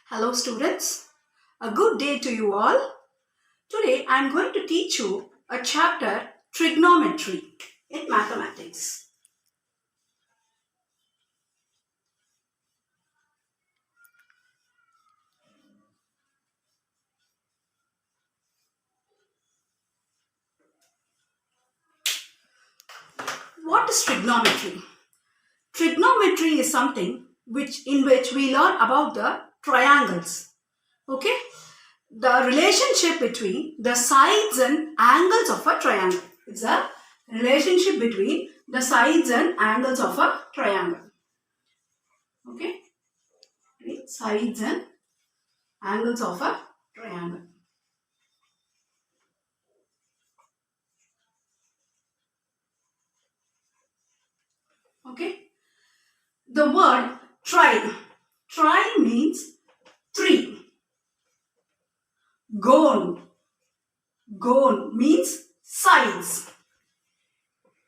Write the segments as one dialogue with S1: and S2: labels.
S1: Hello students, a good day to you all. Today I am going to teach you a chapter trigonometry in mathematics. What is trigonometry? Trigonometry is something in which we learn about the triangles. Okay? The relationship between the sides and angles of a triangle. It's a relationship between the sides and angles of a triangle. Okay? Sides and angles of a triangle. Okay. The word tri means three. Gone means sides.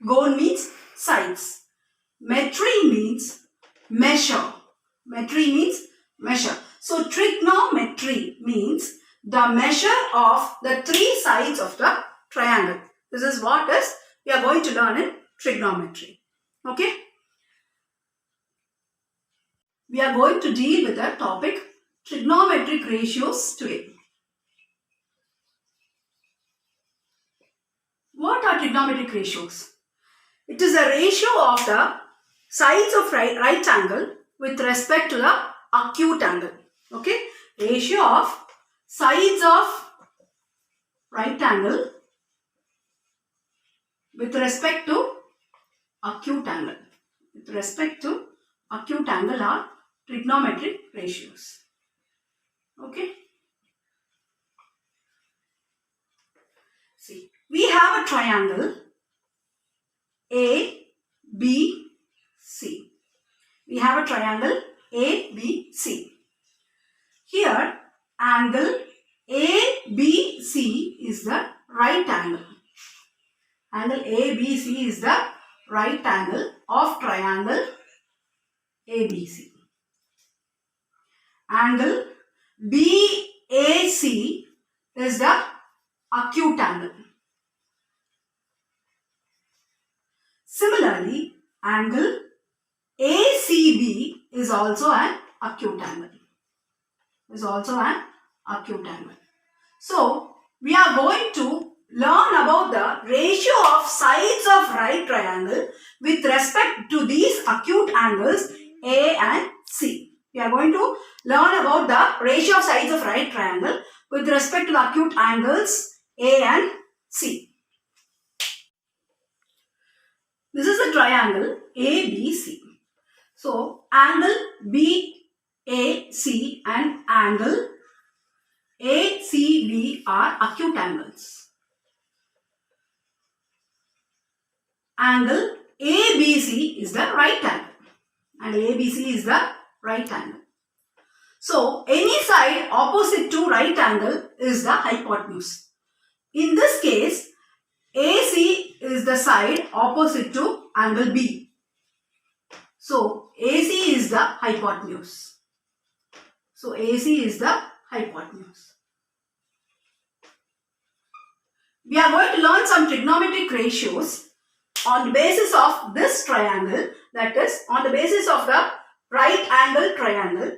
S1: Gone means sides. Metry means measure. Metry means measure. So trigonometry means the measure of the three sides of the triangle. This is what we are going to learn in trigonometry. Okay. We are going to deal with the topic trigonometric ratios today. What are trigonometric ratios? It is a ratio of the sides of right angle with respect to the acute angle. Okay? Ratio of sides of right angle with respect to acute angle. With respect to acute angle are trigonometric ratios. Okay? See, we have a triangle A, B, C. We have a triangle A, B, C. Here, angle ABC is the right angle. Angle ABC is the right angle of triangle ABC. Angle BAC is the acute angle. Similarly, angle ACB is also an acute angle. So, we are going to learn about the ratio of sides of right triangle with respect to these acute angles A and C. We are going to learn about the ratio of sides of right triangle with respect to the acute angles A and C. This is a triangle ABC. So, angle BAC and angle ACB are acute angles. Angle ABC is the right angle. Angle ABC is the right angle. So, any side opposite to right angle is the hypotenuse. In this case, AC is the side opposite to angle B. So, AC is the hypotenuse. We are going to learn some trigonometric ratios on the basis of this triangle, that is, on the basis of the right angle triangle,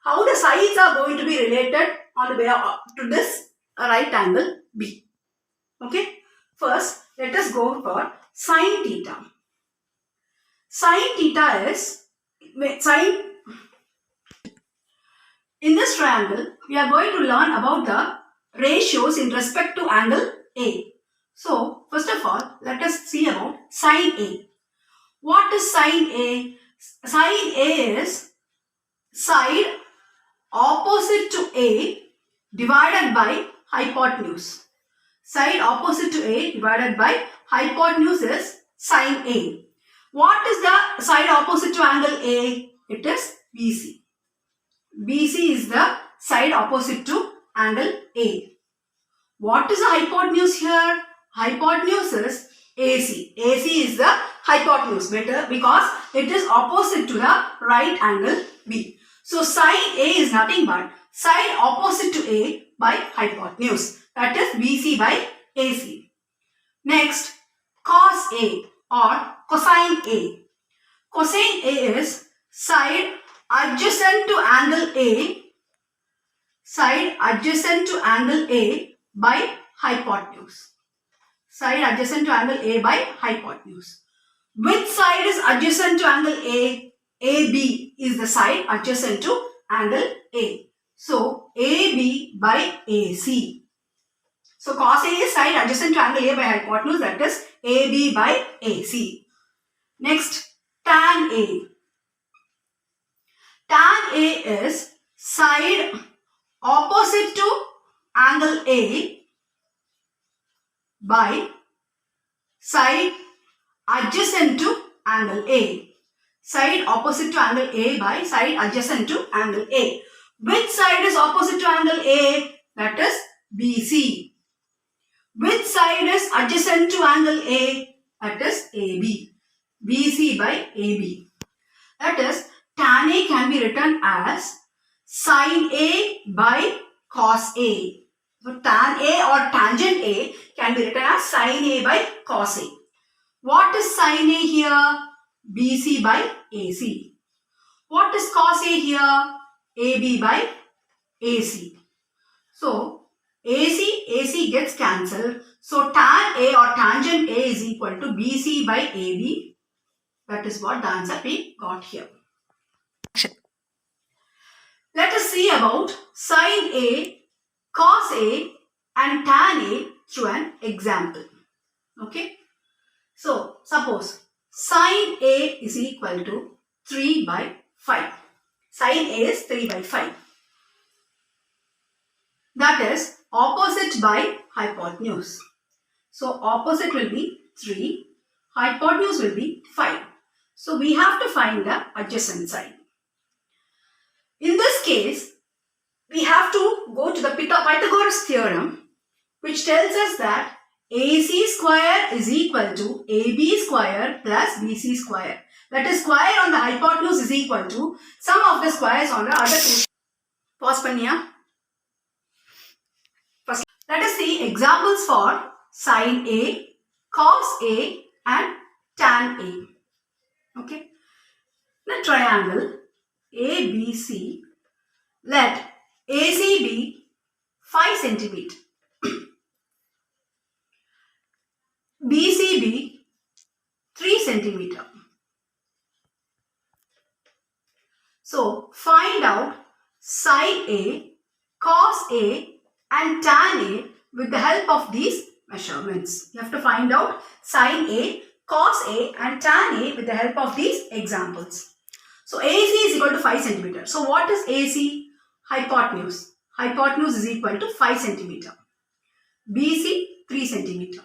S1: how the sides are going to be related on the way to this right angle B. Okay. First, let us go for sine theta. Sine theta is in this triangle, we are going to learn about the ratios in respect to angle A. So, first of all, let us see about sine A. What is sine A? Sine A is side opposite to A divided by hypotenuse. Side opposite to A divided by hypotenuse is sine A. What is the side opposite to angle A? It is BC. BC is the side opposite to angle A. What is the hypotenuse here? Hypotenuse is AC. AC is the hypotenuse because it is opposite to the right angle B. So sine A is nothing but side opposite to A by hypotenuse. That is BC by AC. Next, cos A or cosine A. Cosine A is side adjacent to angle A, side adjacent to angle A by hypotenuse. Side adjacent to angle A by hypotenuse. Which side is adjacent to angle A? AB is the side adjacent to angle A. So, AB by AC. So, cos A is side adjacent to angle A by hypotenuse, that is AB by AC. Next, tan A. Tan A is side opposite to angle A by side adjacent to angle A. Side opposite to angle A by side adjacent to angle A. Which side is opposite to angle A? That is BC. Which side is adjacent to angle A? That is AB. BC by AB. That is, tan A can be written as sin A by cos A. So, tan A or tangent A can be written as sin A by cos A. What is sin A here? BC by AC. What is cos A here? AB by AC. So, AC gets cancelled. So, tan A or tangent A is equal to BC by AB. That is what the answer we got here. Let us see about sin A, cos A and tan A through an example. Okay. So, suppose sin A is equal to 3 by 5. Sin A is 3 by 5. That is opposite by hypotenuse. So, opposite will be 3, hypotenuse will be 5. So, we have to find the adjacent side. In this case, we have to go to the Pythagoras theorem, which tells us that AC square is equal to AB square plus BC square. That is, square on the hypotenuse is equal to sum of the squares on the other two. Pause panniya. First, let us see examples for sin A, cos A and tan A. Okay. In a triangle ABC, let AC be 5 cm. BC be 3 cm. So, find out sin A, cos A and tan A with the help of these measurements. You have to find out sin A, cos A and tan A with the help of these examples. So, AC is equal to 5 cm. So, what is AC? Hypotenuse. Hypotenuse is equal to 5 cm. BC 3 cm.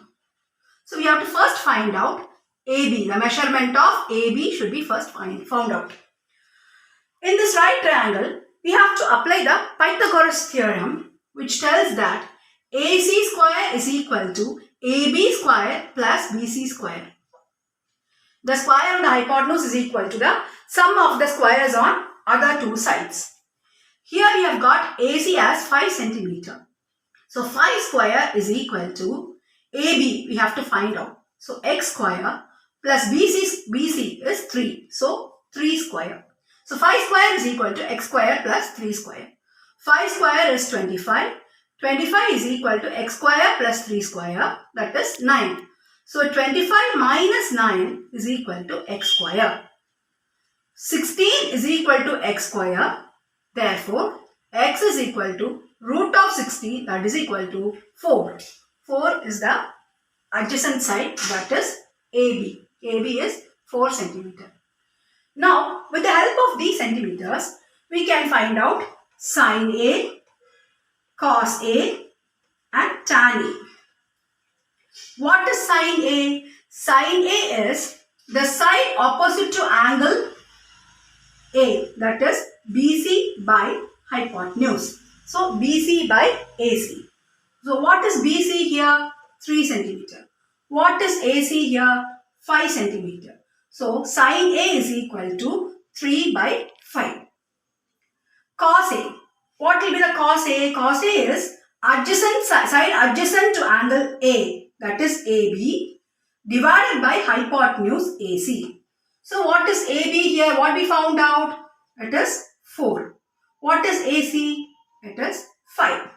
S1: So, we have to first find out AB. The measurement of AB should be first found out. In this right triangle, we have to apply the Pythagoras theorem, which tells that AC square is equal to AB square plus BC square. The square on the hypotenuse is equal to the sum of the squares on other two sides. Here we have got AC as 5 cm. So 5 square is equal to AB, we have to find out. So x square plus BC is 3. So 3 square. So 5 square is equal to x square plus 3 square. 5 square is 25. 25 is equal to x square plus 3 square, that is 9. So 25 minus 9 is equal to x square. 16 is equal to x square. Therefore, x is equal to root of 16, that is equal to 4. 4 is the adjacent side, that is AB. AB is 4 cm. Now, with the help of these centimeters, we can find out sin A, cos A and tan A. What is sin A? Sin A is the side opposite to angle A, that is BC by hypotenuse. So, BC by AC. So, what is BC here? 3 cm. What is AC here? 5 cm. So, sin A is equal to 3 by 5. Cos A. What will be the cos A. Cos A is adjacent side adjacent to angle A, that is AB, divided by hypotenuse AC. So what is AB here? What we found out? It is 4. What is AC? It is 5.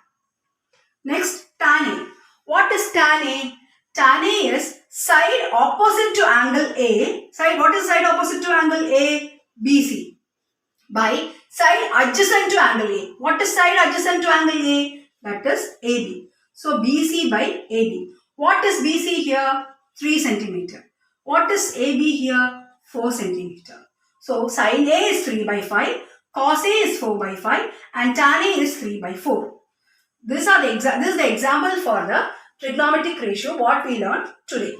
S1: Next, tan A. What is tan A? Tan A is side opposite to angle A. What is side opposite to angle A? BC. By side adjacent to angle A. What is side adjacent to angle A? That is AB. So BC by AB. What is BC here? 3 cm. What is AB here? 4 cm. So sin A is 3 by 5, cos A is 4 by 5 and tan A is 3 by 4. This is the example for the trigonometric ratio what we learned today.